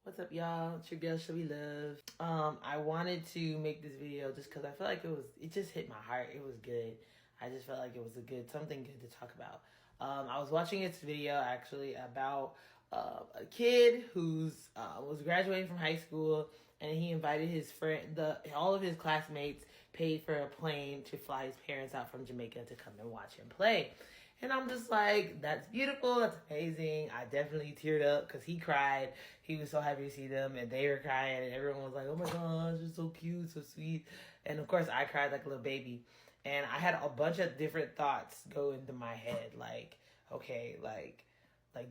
What's up, y'all? It's your girl Shelby Lov. I wanted to make this video just because I feel like it just hit my heart. It was good. I just felt like it was something good to talk about. I was watching this video actually about a kid who's was graduating from high school, and he invited his friend, all of his classmates paid for a plane to fly his parents out from Jamaica to come and watch him play. And I'm just like, that's beautiful. That's amazing. I definitely teared up because he cried. He was so happy to see them, and they were crying, and everyone was like, oh my gosh, you're so cute, so sweet. And of course, I cried like a little baby. And I had a bunch of different thoughts go into my head. Like, okay, like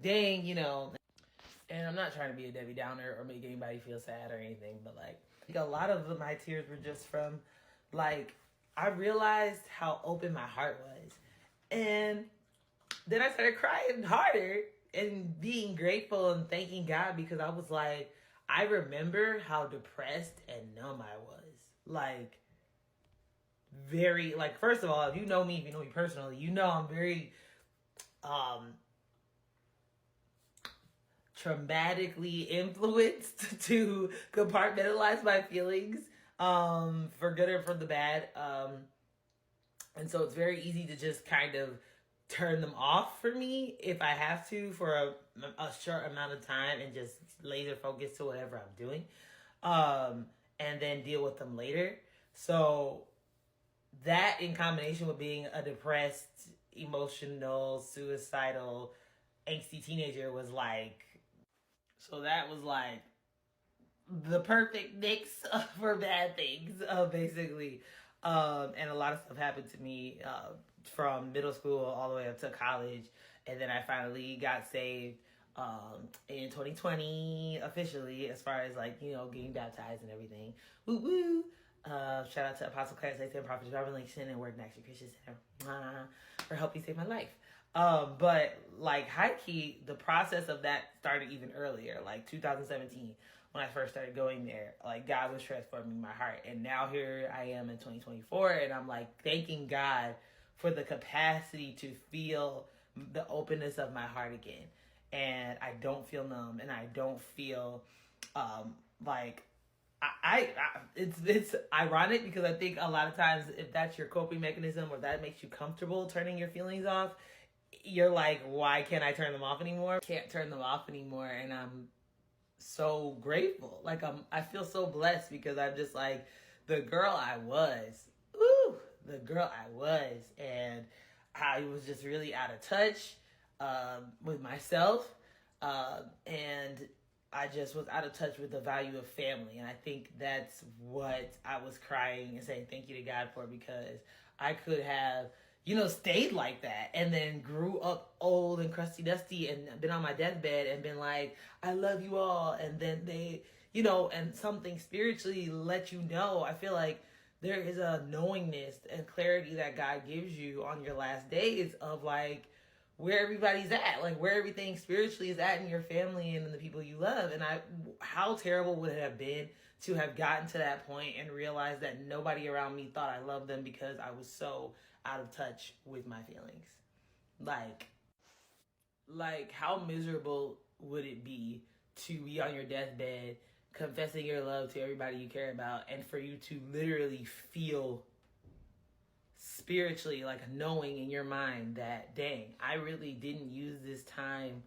dang, And I'm not trying to be a Debbie Downer or make anybody feel sad or anything, but like a lot of my tears were just from, like, I realized how open my heart was. And then I started crying harder and being grateful and thanking God because I was like, I remember how depressed and numb I was. Like, very, like, first of all, if you know me personally, you know I'm very traumatically influenced to compartmentalize my feelings, for good or for the bad. And so it's very easy to just kind of turn them off for me if I have to for a short amount of time and just laser focus to whatever I'm doing, and then deal with them later. So that, in combination with being a depressed, emotional, suicidal, angsty teenager, was like, so that was like the perfect mix for bad things, basically. And a lot of stuff happened to me from middle school all the way up to college. And then I finally got saved in 2020 officially, as far as like, getting baptized and everything. Woo woo. Shout out to Apostle Clarence Layton, Prophet Robert Langston, and Word in Action Christian Center for helping save my life. But like high key, the process of that started even earlier, like 2017, when I first started going there. Like, God was transforming my heart, and now here I am in 2024, and I'm like thanking God for the capacity to feel the openness of my heart again, and I don't feel numb, and I don't feel like. It's ironic because I think a lot of times, if that's your coping mechanism or that makes you comfortable turning your feelings off, you're like, why can't I turn them off anymore? Can't turn them off anymore, and I'm so grateful. Like, I feel so blessed because I'm just like the girl I was. Ooh, the girl I was, and I was just really out of touch with myself, and I just was out of touch with the value of family. And I think that's what I was crying and saying thank you to God for, because I could have, stayed like that and then grew up old and crusty dusty and been on my deathbed and been like, I love you all. And then they, and something spiritually let you know. I feel like there is a knowingness and clarity that God gives you on your last days of like, where everybody's at, like where everything spiritually is at in your family and in the people you love. And how terrible would it have been to have gotten to that point and realized that nobody around me thought I loved them because I was so out of touch with my feelings. Like how miserable would it be to be on your deathbed, confessing your love to everybody you care about, and for you to literally feel spiritually, like knowing in your mind that, dang, I really didn't use this time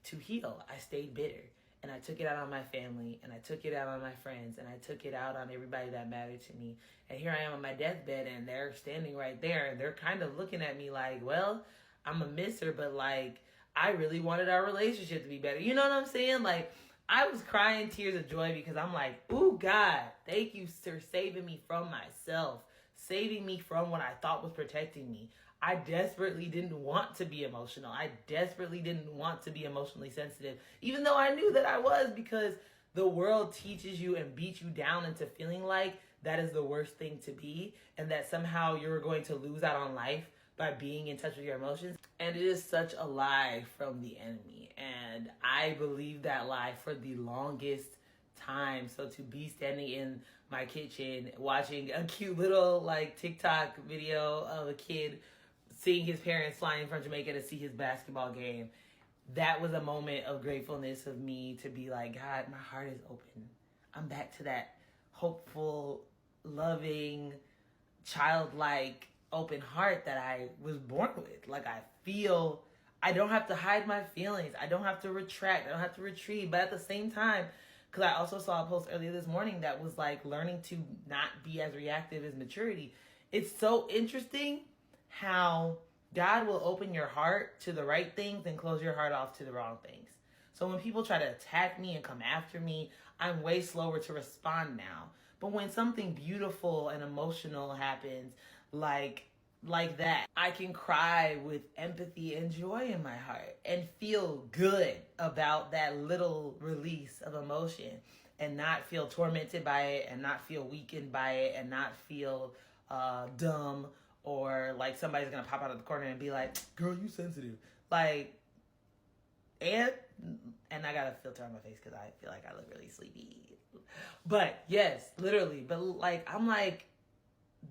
to heal. I stayed bitter, and I took it out on my family, and I took it out on my friends, and I took it out on everybody that mattered to me. And here I am on my deathbed, and they're standing right there, and they're kind of looking at me like, well, I'm a misser, but like, I really wanted our relationship to be better. You know what I'm saying? Like, I was crying tears of joy because I'm like, ooh, God, thank you for saving me from myself, saving me from what I thought was protecting me. I desperately didn't want to be emotional. I desperately didn't want to be emotionally sensitive, even though I knew that I was, because the world teaches you and beats you down into feeling like that is the worst thing to be, and that somehow you're going to lose out on life by being in touch with your emotions. And it is such a lie from the enemy. And I believed that lie for the longest time. So to be standing in my kitchen watching a cute little like TikTok video of a kid seeing his parents flying from Jamaica to see his basketball game, that was a moment of gratefulness of me to be like, God, my heart is open. I'm back to that hopeful, loving, childlike, open heart that I was born with. Like, I feel, I don't have to hide my feelings. I don't have to retract. I don't have to retreat. But at the same time, because I also saw a post earlier this morning that was like learning to not be as reactive as maturity. It's so interesting how God will open your heart to the right things and close your heart off to the wrong things. So when people try to attack me and come after me, I'm way slower to respond now. But when something beautiful and emotional happens, like that, I can cry with empathy and joy in my heart and feel good about that little release of emotion and not feel tormented by it and not feel weakened by it and not feel dumb or like somebody's gonna pop out of the corner and be like, girl, you sensitive. Like, and I got a filter on my face because I feel like I look really sleepy. But yes, literally. But like, I'm like,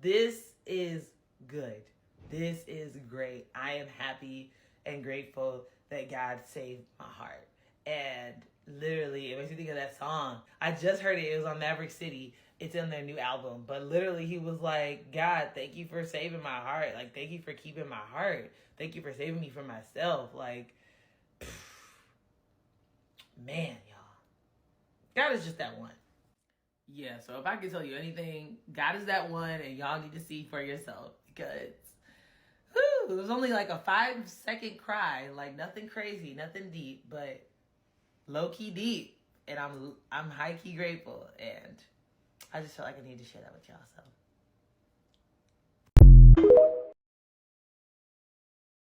this is good. This is great. I am happy and grateful that God saved my heart. And literally, it makes me think of that song. I just heard it. It was on Maverick City. It's in their new album. But literally, he was like, God, thank you for saving my heart. Like, thank you for keeping my heart. Thank you for saving me from myself. Like, man, y'all. God is just that one. Yeah, so if I can tell you anything, God is that one, and y'all need to see for yourself because it was only like a 5-second cry, like nothing crazy, nothing deep, but low key deep, and I'm high key grateful, and I just felt like I need to share that with y'all. So